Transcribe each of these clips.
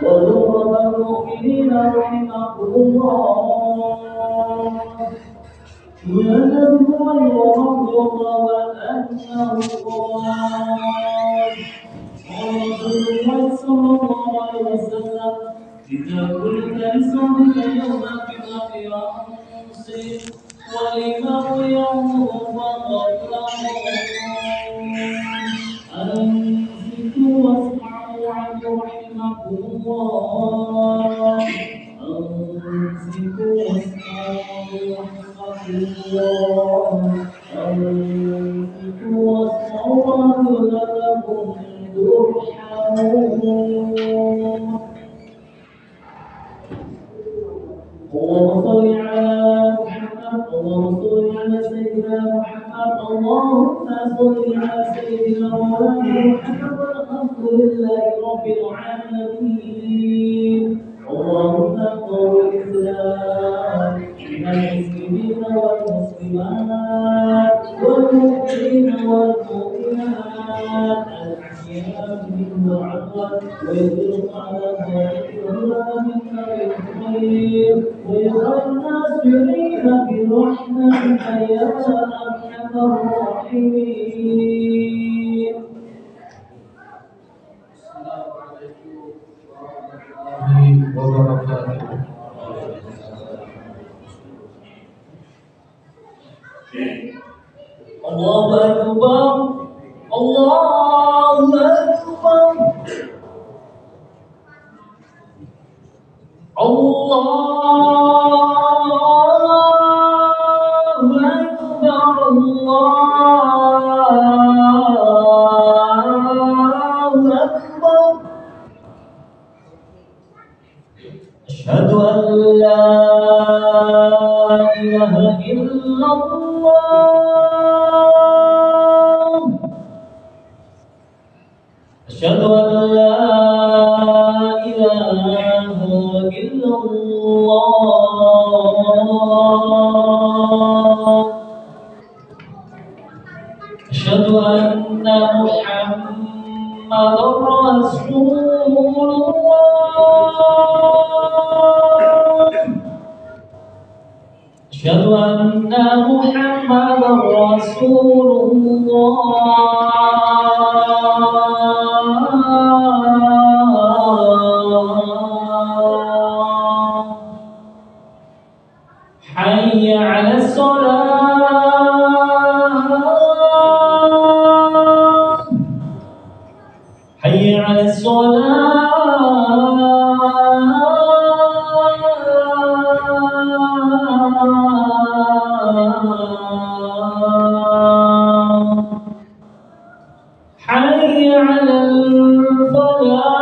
وزخرف المؤمنين رحمكم الله ينزل غير الله أنه قال رسول الله صلى الله عليه وسلم إذا قلت لصومك يوم القيامة أنصت ولمن يوم فقد أنصتوا واسمعوا عنه رحمكم الله أنصتوا واسمعوا رحمكم الله أنصتوا واسمعوا لعلكم ترحمون اللهم صل على محمد اللهم صل على سيدنا محمد اللهم صل على سيدنا مولانا محمد والحمد لله رب العالمين اللهم قوي الإسلام من المسلمين والمسلمات والمؤمنين والمؤمنات الأحياء منهم والأموات ويغفر على ذلك من الخير ويرى الناصرين برحمتك يا أرحم الراحمين. السلام عليكم ورحمة الله وبركاته. الله أكبر الله أكبر الله أكبر الله أكبر أشهد أن لا إله إلا الله أشهد أن لا إله إلا الله أشهد أن محمدا رسول الله أشهد أن محمدا رسول الله حي على الصلاة حي على الصلاة حي على الفلاح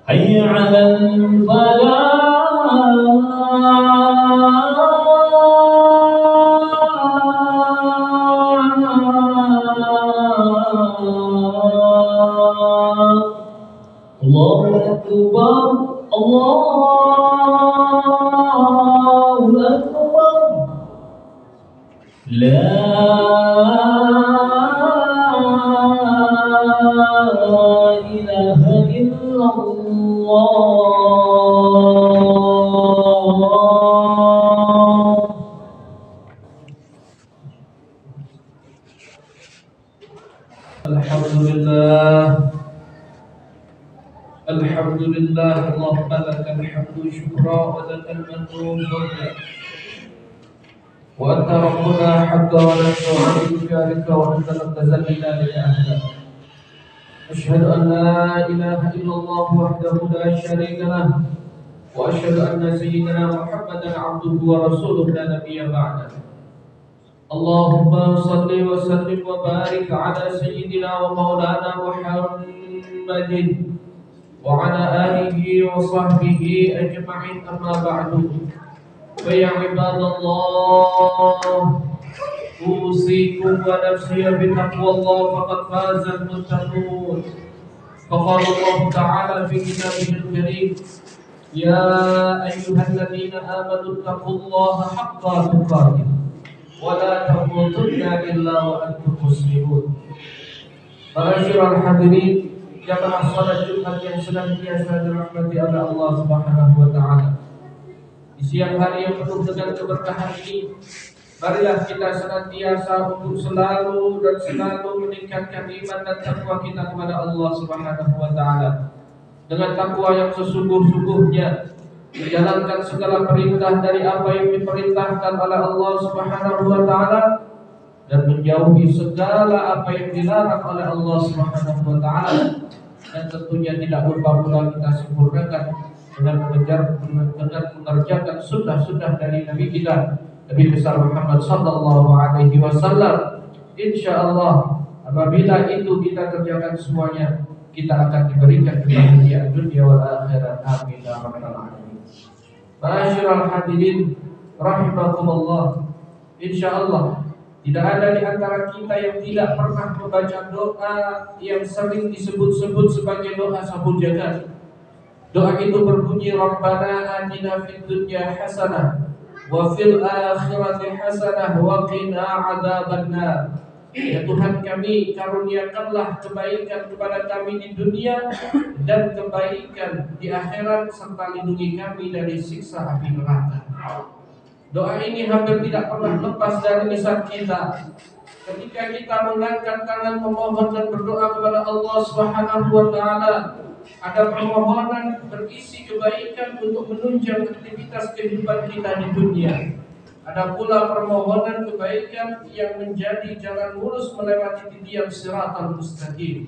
حي على الفلاح الله أكبر الله أكبر لا إله إلا الله. الحمد لله الحمد لله اللهم لك الحمد شكرا ولك المنه فضلا وأنت ربنا حتى ولك وعليك بجارك وأنت لم تزل لنا لأهلا. أشهد أن لا إله إلا الله وحده لا شريك له وأشهد أن سيدنا محمدا عبده ورسوله لا نبي بعده. اللهم صل وسلم وبارك على سيدنا ومولانا محمد وعلى آله وصحبه أجمعين أما بعد فيا عباد الله أوصيكم ونفسي بتقوى الله فقد فاز المتقون. فقال الله تعالى في كتابه الكريم يا أيها الذين آمنوا اتقوا الله حق تقاته ولا تموتن إلا وأنتم مسلمون. Ma'asyiral hadirin jamaah salat Jumat yang senantiasa dirahmati oleh Allah Subhanahu wa taala. Di siang hari yang penuh dengan keberkahan ini, marilah kita senantiasa untuk selalu meningkatkan iman dan takwa kita kepada Allah Subhanahu wa taala. Dengan takwa yang sesungguh-sungguhnya, menjalankan segala perintah dari apa yang diperintahkan oleh Allah Subhanahu wa taala dan menjauhi segala apa yang dilarang oleh Allah Subhanahu wa taala. Dan tentunya tidak lupa pula kita sempurnakan dengan mengerjakan sunnah-sunnah dari Nabi kita, Nabi besar Muhammad sallallahu alaihi wasallam. Insyaallah apabila itu kita kerjakan semuanya, kita akan diberikan kebahagiaan dunia wal akhirat. Amin ya rabbal alamin. Ma'asyiral hadirin rahimakumullah. Insyaallah tidak ada di antara kita yang tidak pernah membaca doa yang sering disebut-sebut sebagai doa sabun jagat. Doa itu berbunyi, Rabbana atina fid dunya hasanah wa fil akhirati hasanah wa qina adzabannar. Ya Tuhan kami, karuniakanlah kebaikan kepada kami di dunia dan kebaikan di akhirat, serta lindungi kami dari siksa api neraka. Doa ini hampir tidak pernah lepas dari lisan kita. Ketika kita mengangkat tangan memohon dan berdoa kepada Allah Subhanahu wa taala, ada permohonan berisi kebaikan untuk menunjang aktivitas kehidupan kita di dunia. Ada pula permohonan kebaikan yang menjadi jalan lurus melewati titian siratal mustaqim.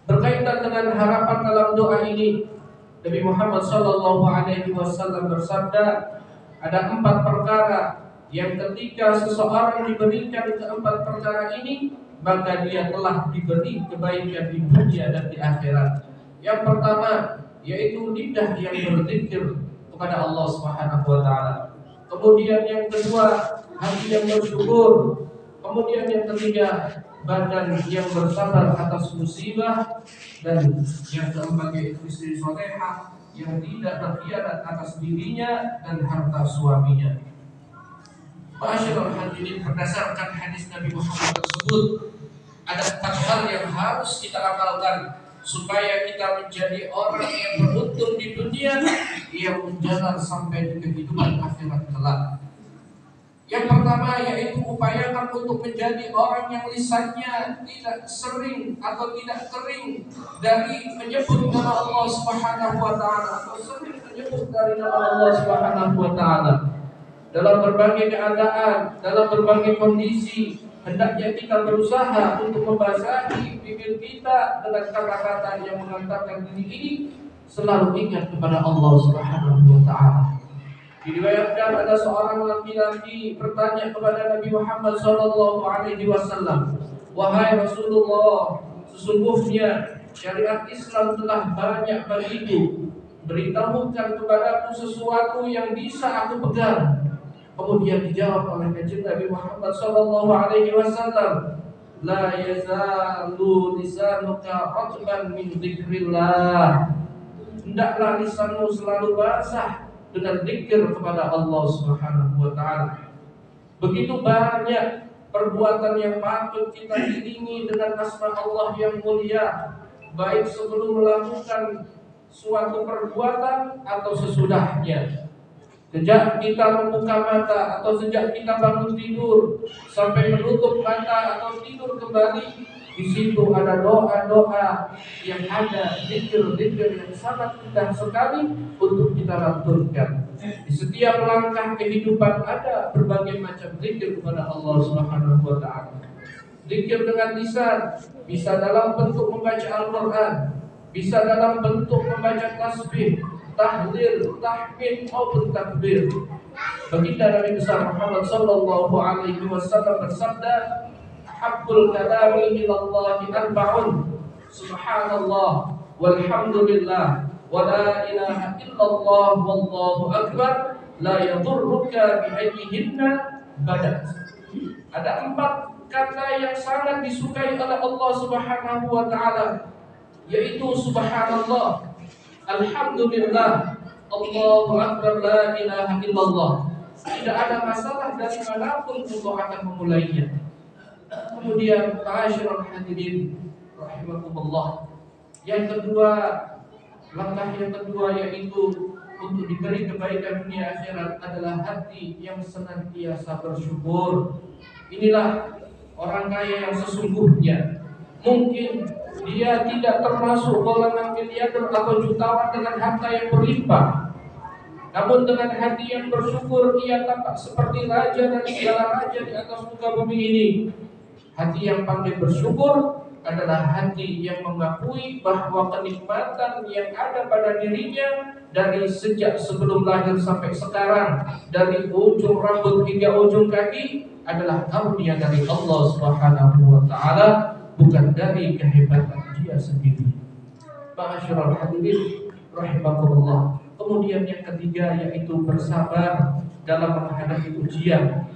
Berkaitan dengan harapan dalam doa ini, Nabi Muhammad sallallahu alaihi wasallam bersabda, ada 4 perkara yang ketika seseorang diberikan keempat perkara ini, maka dia telah diberi kebaikan di dunia dan di akhirat. Yang pertama yaitu lidah yang berzikir kepada Allah Subhanahu wa taala. Kemudian yang kedua, hati yang bersyukur. Kemudian yang ketiga, badan yang bersabar atas musibah. Dan yang keempat yaitu istri salehah yang tidak berkhianat atas dirinya dan harta suaminya. Ma'asyiral hadirin, berdasarkan hadis Nabi Muhammad tersebut, ada 4 hal yang harus kita amalkan supaya kita menjadi orang yang beruntung di dunia, yang menjalar sampai di kehidupan akhirat kelak. Yang pertama yaitu upayakan untuk menjadi orang yang lisannya tidak sering atau tidak kering dari menyebut nama Allah Subhanahu wa taala, atau sering menyebut dari nama Allah Subhanahu wa taala. Dalam berbagai keadaan, dalam berbagai kondisi, hendaknya kita berusaha untuk membasahi bibir kita dengan kata-kata yang mengantarkan diri ini selalu ingat kepada Allah Subhanahu wa taala. Diriwayatkan ada seorang laki-laki bertanya kepada Nabi Muhammad sallallahu alaihi wasallam, "Wahai Rasulullah, sesungguhnya syariat Islam telah banyak bagiku. Beritahukan kepadaku sesuatu yang bisa aku pegang." Kemudian dijawab oleh Nabi Muhammad sallallahu alaihi wasallam, "La yazalu lisanuka ratban min dzikrillah." Hendaklah lisanmu selalu basah dengan zikir kepada Allah Subhanahu wa taala. Begitu banyak perbuatan yang patut kita iringi dengan asma Allah yang mulia, baik sebelum melakukan suatu perbuatan atau sesudahnya. Sejak kita membuka mata atau sejak kita bangun tidur sampai menutup mata atau tidur kembali, di situ ada doa-doa yang ada, zikir-zikir yang sangat indah sekali untuk kita lantunkan. Di setiap langkah kehidupan ada berbagai macam zikir kepada Allah Subhanahu wa taala. Zikir dengan lisan bisa dalam bentuk membaca Al-Qur'an, bisa dalam bentuk membaca tasbih, tahlil, tahmid maupun takbir. Baginda Nabi besar Muhammad sallallahu alaihi wasallam bersabda, "Haqqul kalami ilallahi arba'un, subhanallah walhamdulillah wa la ilaha illallah wallahu akbar, la yadurruka bi ayyihinna badat." Ada 4 kata yang sangat disukai oleh Allah Subhanahu wa taala, yaitu subhanallah, alhamdulillah, Allahu akbar, la ilaha illallah. tidak ada masalah dari manapun Allah akan memulainya. Kemudian ma'asyiral hadirin rahimakumullah. Yang kedua, langkah yang kedua yaitu untuk diberi kebaikan dunia akhirat adalah hati yang senantiasa bersyukur. Inilah orang kaya yang sesungguhnya. Mungkin dia tidak termasuk golongan miliarder atau jutawan dengan harta yang berlimpah, namun dengan hati yang bersyukur ia tampak seperti raja dan segala raja di atas muka bumi ini. Hati yang pandai bersyukur adalah hati yang mengakui bahwa kenikmatan yang ada pada dirinya dari sejak sebelum lahir sampai sekarang, dari ujung rambut hingga ujung kaki, adalah karunia dari Allah Subhanahu wa taala, bukan dari kehebatan dia sendiri. Ma'asyiral hadirin rahimakumullah. Kemudian yang ketiga yaitu bersabar dalam menghadapi ujian.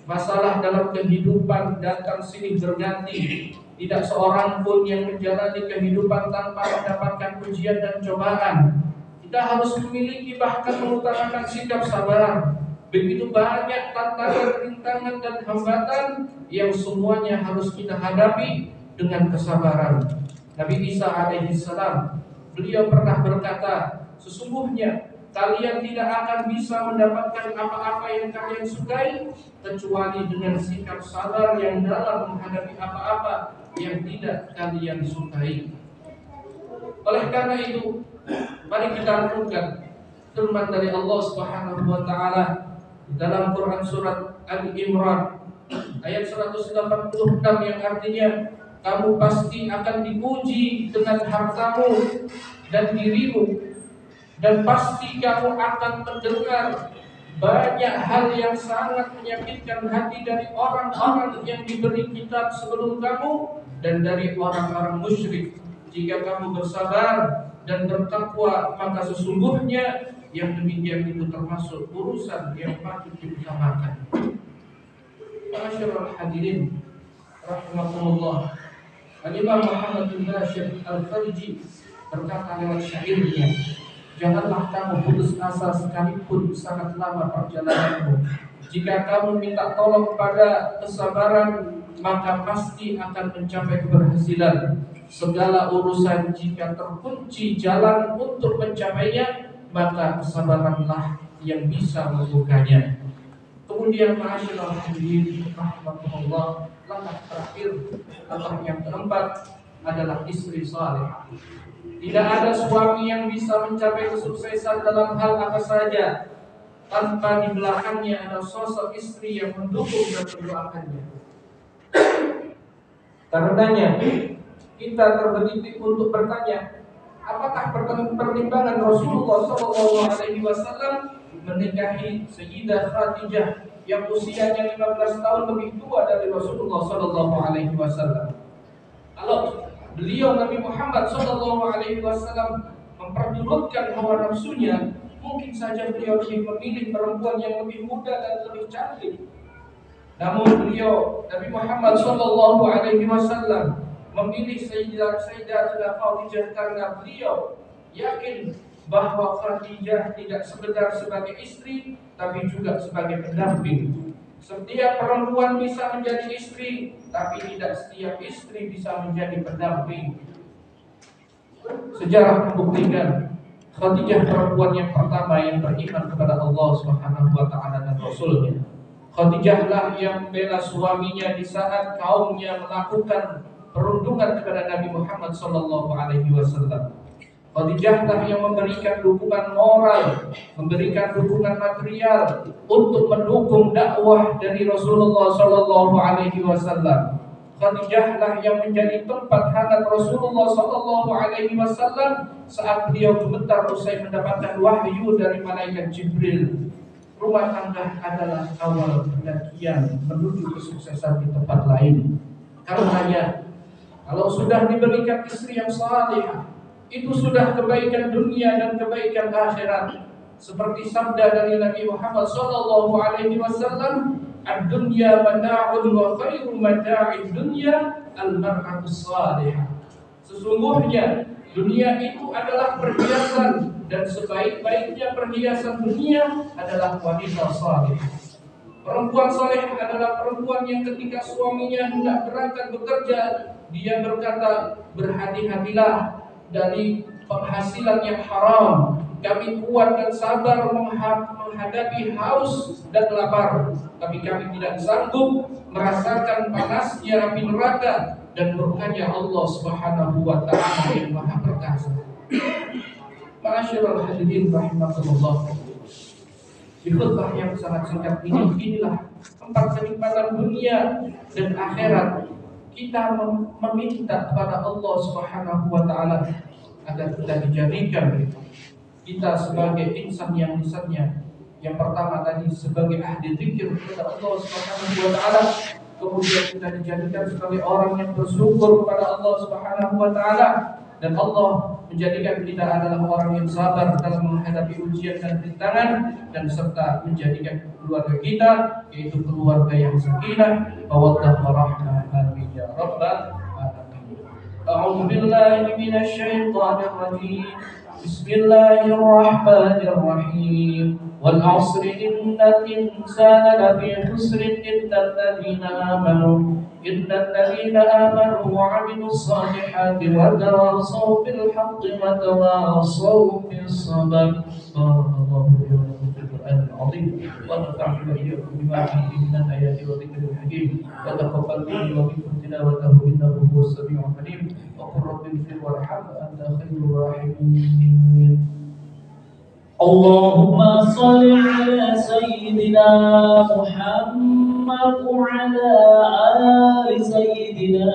Masalah dalam kehidupan datang silih berganti. Tidak seorang pun yang menjalani kehidupan tanpa mendapatkan ujian dan cobaan. Kita harus memiliki bahkan mengutamakan sikap sabar. Begitu banyak tantangan, rintangan dan hambatan yang semuanya harus kita hadapi dengan kesabaran. Nabi Isa alaihi salam, beliau pernah berkata, sesungguhnya kalian tidak akan bisa mendapatkan apa-apa yang kalian sukai kecuali dengan sikap sabar yang dalam menghadapi apa-apa yang tidak kalian sukai. Oleh karena itu, mari kita renungkan firman dari Allah Subhanahu wa taala dalam Quran surat Ali Imran ayat 186 yang artinya, kamu pasti akan diuji dengan hartamu dan dirimu, dan pasti kamu akan mendengar banyak hal yang sangat menyakitkan hati dari orang-orang yang diberi kitab sebelum kamu dan dari orang-orang musyrik. Jika kamu bersabar dan bertakwa, maka sesungguhnya yang demikian itu termasuk urusan yang patut diutamakan. Ma'asyiral hadirin rahimakumullah. Al-Imam Muhammad bin Bashir Al-Farji berkata lewat syairnya, janganlah kamu putus asa sekalipun sangat lama perjalananmu. Jika kamu minta tolong pada kesabaran, maka pasti akan mencapai keberhasilan. Segala urusan jika terkunci jalan untuk mencapainya, maka kesabaranlah yang bisa membukanya. Kemudian ma'asyiral hadirin rahimakumullah, langkah terakhir atau yang keempat adalah istri salihah. Tidak ada suami yang bisa mencapai kesuksesan dalam hal apa saja tanpa di belakangnya ada sosok istri yang mendukung dan mendoakannya. Karenanya kita terbetik untuk bertanya, apakah pertimbangan Rasulullah SAW menikahi Sayyidah Khadijah yang usianya 15 tahun lebih tua dari Rasulullah SAW? Kalau beliau Nabi Muhammad SAW memperturutkan hawa nafsunya, mungkin saja beliau lebih memilih perempuan yang lebih muda dan lebih cantik. Namun beliau Nabi Muhammad SAW memilih Sayyidah Khadijah karena beliau yakin bahwa Khadijah tidak sekedar sebagai istri, tapi juga sebagai pendamping. Setiap perempuan bisa menjadi istri, tapi tidak setiap istri bisa menjadi pendamping. Sejarah membuktikan Khadijah perempuan yang pertama yang beriman kepada Allah Subhanahu wa taala dan Rasulnya. Khadijahlah yang membela suaminya di saat kaumnya melakukan perundungan kepada Nabi Muhammad SAW. Khadijahlah yang memberikan dukungan moral, memberikan dukungan material untuk mendukung dakwah dari Rasulullah SAW. Khadijahlah yang menjadi tempat hangat Rasulullah SAW saat beliau gemetar usai mendapatkan wahyu dari malaikat Jibril. Rumah tangga adalah awal pendakian menuju kesuksesan di tempat lain. Karenanya, kalau sudah diberikan istri yang salihah, itu sudah kebaikan dunia dan kebaikan akhirat. Seperti sabda dari Nabi Muhammad SAW, ad-dunya mata'un wa khairu mata'id dunya al-mar'atu salihah. Sesungguhnya Dunia itu adalah perhiasan, dan sebaik-baiknya perhiasan dunia adalah wanita saleh. Perempuan saleh adalah perempuan yang ketika suaminya hendak berangkat bekerja, dia berkata, berhati-hatilah dari penghasilan yang haram. Kami kuat dan sabar menghadapi haus dan lapar, tapi kami tidak sanggup merasakan panasnya api neraka dan murkanya Allah Subhanahu wa taala yang Maha Perkasa. Ma'asyiral hadirin rahimakumullah. Di khutbah yang sangat singkat ini, inilah 4 kenikmatan dunia dan akhirat. Kita meminta kepada Allah Subhanahu wa taala agar kita dijadikan kita sebagai insan yang lisannya yang pertama tadi sebagai ahli zikir kepada Allah Subhanahu wa taala, kemudian kita dijadikan sebagai orang yang bersyukur kepada Allah Subhanahu wa taala, dan Allah menjadikan kita adalah orang yang sabar dalam menghadapi ujian dan rintangan, dan serta menjadikan keluarga kita yaitu keluarga yang sakinah, mawaddah warahmah. Amin ya rabbal alamin. A'udzu billahi minasy syaithanir rajim. Bismillahirrahmanirrahim. Wal 'asri innal insana lafi khusrin illal ladzina amanu wa 'amilus salihati wa tawassaw bil haqqi wa tawassaw bis sabr. Barakallahu fiikum fil Qur'anil 'azim wa nafa'ana wa iyyakum bima fihi minal ayati wa dzikril hakim. Wa taqabbal minni wa minkum tilawatahu innahu huwas samii'ul 'aliim. Wa qur rabbi ighfir warham anta khairur rahimin. Allahumma salli ala sayyidina Muhammad wa ala ali sayyidina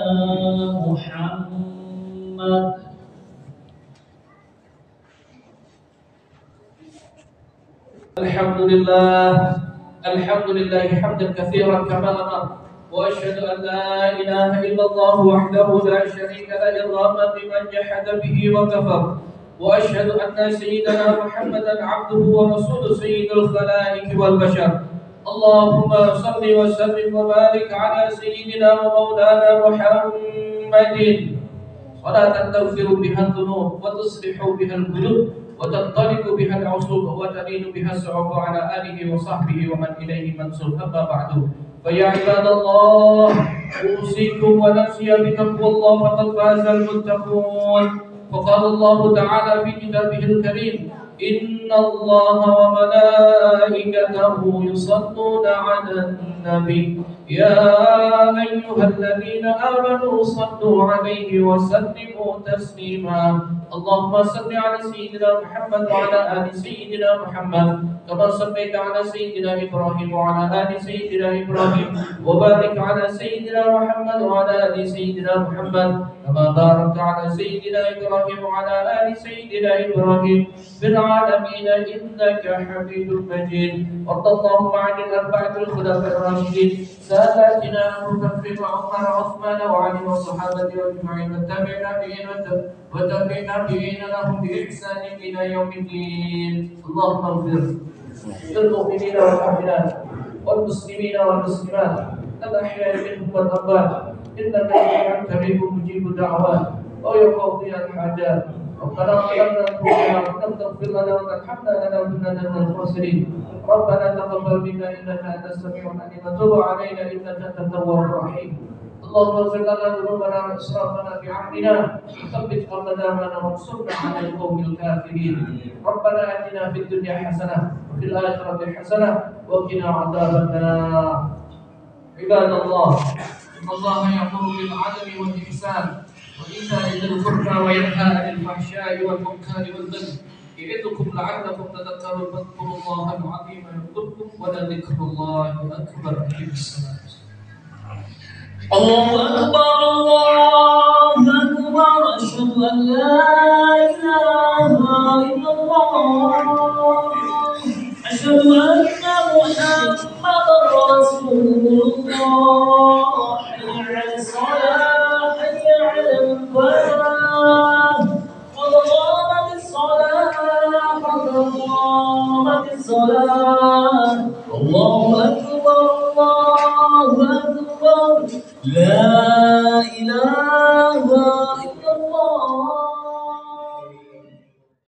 Muhammad. Alhamdulillah hamdan katsiran kama amara. Wa asyhadu an la ilaha illallah wahdahu la syarika lahu irhaman liman jahada bihi wa kafar. وأشهد أن سيدنا محمدا عبده ورسوله سيد الخلائق والبشر. اللهم صل وسلم وبارك على سيدنا ومولانا محمد صلاة تغفر بها الذنوب وتصلح بها القلوب وتنطلق بها العصوب وتلين بها الصعوبة على آله وصحبه ومن إليه منسوب. أما بعد، فيا عباد الله، أوصيكم ونفسي بتقوى الله فقد فاز المتقون. فقال الله تعالى في كتابه الكريم: إن الله وملائكته يصلون على النبي يا أيها الذين آمنوا صلوا عليه وسلموا تسليما. اللهم صل على سيدنا محمد وعلى آل سيدنا محمد كما صليت على سيدنا إبراهيم وعلى آل سيدنا إبراهيم، وبارك على سيدنا محمد وعلى آل سيدنا محمد كما باركت على سيدنا إبراهيم وعلى آل سيدنا إبراهيم في العالمين إنك حميد مجيد. وارض اللهم عن الأربعة الخلفاء الراشدين ساداتنا أبو بكر وعمر وعثمان وعلي والصحابة أجمعين والتابعين لهم بإحسان إلى يوم الدين. اللهم اغفر للمؤمنين والمؤمنات والمسلمين والمسلمات الأحياء منهم والأموات إنك قريب مجيب الدعوات ويقضي الحاجات. ربنا ظلمنا أنفسنا وإن تغفر لنا وترحمنا لنكونن من الخاسرين. ربنا تقبل منا إنك أنت السميع العليم وتب علينا إنك أنت التواب الرحيم. اللهم اغفر لنا ذنوبنا وإسرافنا في عهدنا وثبت أقدامنا وانصرنا على القوم الكافرين. ربنا آتنا في الدنيا حسنة وفي الآخرة حسنة وقنا عذاب النار. عباد الله، إن الله يأمر بالعدل والإحسان وإيتاء ذي القربى وينهى عن الفحشاء والمنكر والبغي يعظكم لعلكم تذكرون. فاذكروا الله العظيم يذكركم ولذكر الله أكبر. أقم الصلاة. الله أكبر الله أكبر أشهد أن لا إله إلا الله أشهد أن محمدا رسول الله. حي على الصلاة حي على الفلاح قد قامت الصلاة قد قامت الصلاة. الله أكبر الله أكبر لا